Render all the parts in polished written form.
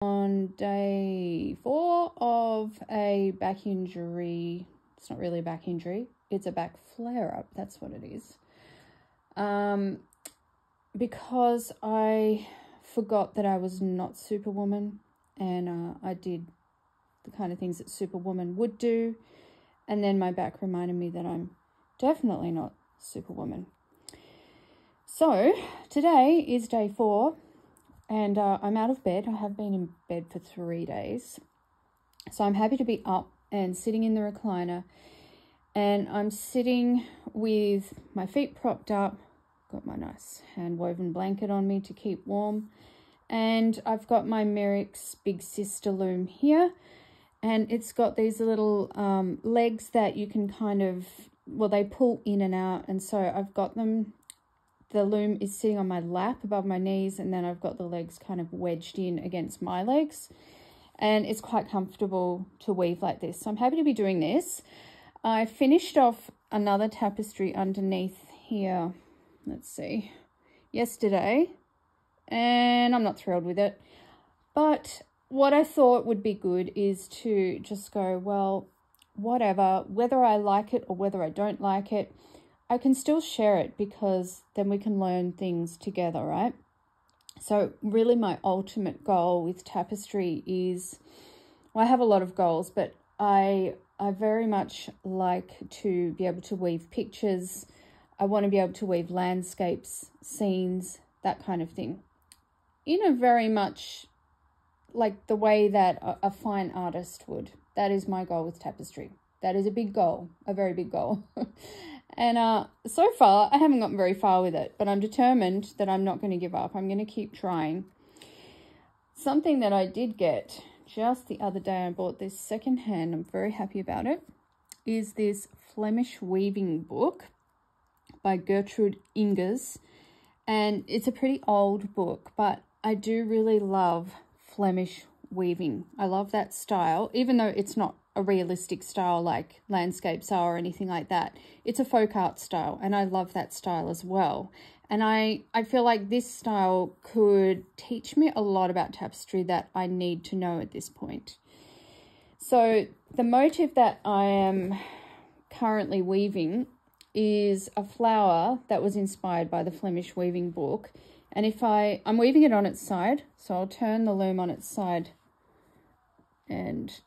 On day 4 of a back injury. It's not really a back injury, it's a back flare-up, that's what it is. Because I forgot that I was not Superwoman, and I did the kind of things that Superwoman would do, and then my back reminded me that I'm definitely not Superwoman. So today is day 4, and I'm out of bed. I have been in bed for 3 days, so I'm happy to be up and sitting in the recliner, and I'm sitting with my feet propped up, got my nice hand woven blanket on me to keep warm, and I've got my Mirrix Big Sister loom here, and it's got these little legs that you can kind of, well, they pull in and out, and so I've got them, the loom is sitting on my lap above my knees, and then I've got the legs kind of wedged in against my legs, and it's quite comfortable to weave like this. So I'm happy to be doing this. I finished off another tapestry underneath here, let's see, yesterday, and I'm not thrilled with it. But what I thought would be good is to just go, well, whatever, whether I like it or whether I don't like it, I can still share it, because then we can learn things together, right? So really my ultimate goal with tapestry is, well, I have a lot of goals, but I very much like to be able to weave pictures. I want to be able to weave landscapes, scenes, that kind of thing, in a very much like the way that a fine artist would. That is my goal with tapestry. That is a big goal, a very big goal. And so far, I haven't gotten very far with it, but I'm determined that I'm not going to give up. I'm going to keep trying. Something that I did get just the other day, I bought this secondhand, I'm very happy about it, is this Flemish weaving book by Gertrude Ingers. And it's a pretty old book, but I do really love Flemish weaving. I love that style, even though it's not a realistic style like landscapes are or anything like that. It's a folk art style, and I love that style as well. And I feel like this style could teach me a lot about tapestry that I need to know at this point. So the motif that I am currently weaving is a flower that was inspired by the Flemish weaving book. And if I'm weaving it on its side, so I'll turn the loom on its side, and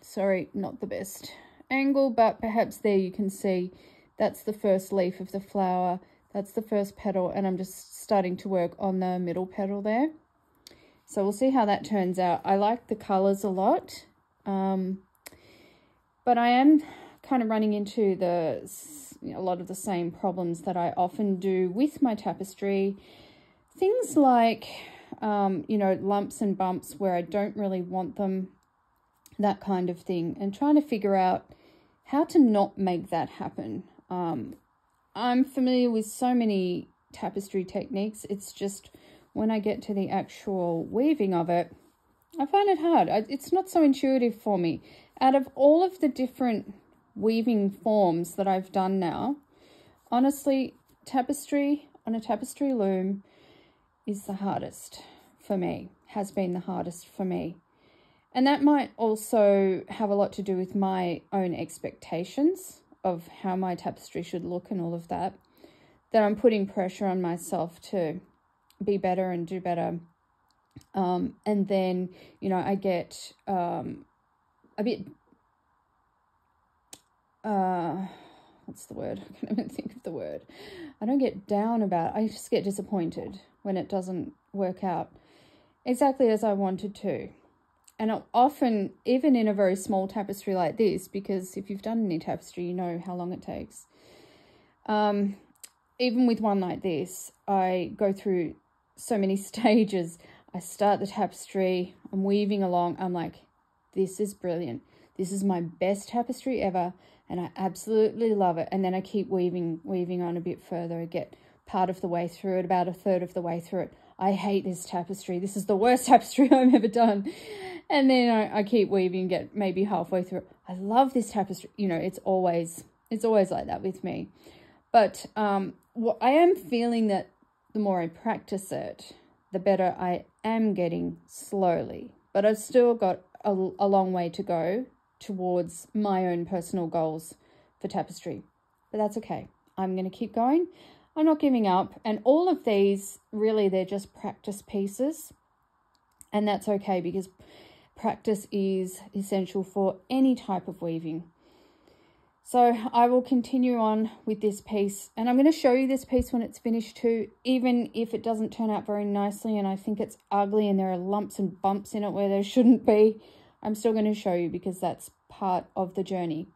sorry, not the best angle, but perhaps there you can see that's the first leaf of the flower, that's the first petal, and I'm just starting to work on the middle petal there. So we'll see how that turns out. I like the colors a lot, but I am kind of running into a lot of the same problems that I often do with my tapestry. Things like, you know, lumps and bumps where I don't really want them, that kind of thing, and trying to figure out how to not make that happen. I'm familiar with so many tapestry techniques. It's just when I get to the actual weaving of it, I find it hard. It's not so intuitive for me. Out of all of the different weaving forms that I've done now, honestly, tapestry on a tapestry loom is the hardest for me, has been the hardest for me. And that might also have a lot to do with my own expectations of how my tapestry should look and all of that, that I'm putting pressure on myself to be better and do better. And then, you know, I get a bit, what's the word? I can't even think of the word. I don't get down about it. I just get disappointed when it doesn't work out exactly as I wanted to. And often, even in a very small tapestry like this, because if you've done any tapestry, you know how long it takes. Even with one like this, I go through so many stages. I start the tapestry, I'm weaving along, I'm like, this is brilliant. This is my best tapestry ever, and I absolutely love it. And then I keep weaving on a bit further. I get part of the way through it, about a third of the way through it. I hate this tapestry. This is the worst tapestry I've ever done. And then I keep weaving, get maybe halfway through. I love this tapestry. You know, it's always like that with me. But what I am feeling that the more I practice it, the better I am getting slowly, but I've still got a long way to go towards my own personal goals for Tapestry. But that's okay. I'm going to keep going. I'm not giving up. And all of these, really, they're just practice pieces. And that's okay, because practice is essential for any type of weaving. So I will continue on with this piece, and I'm going to show you this piece when it's finished too, even if it doesn't turn out very nicely and I think it's ugly and there are lumps and bumps in it where there shouldn't be. I'm still going to show you, because that's part of the journey.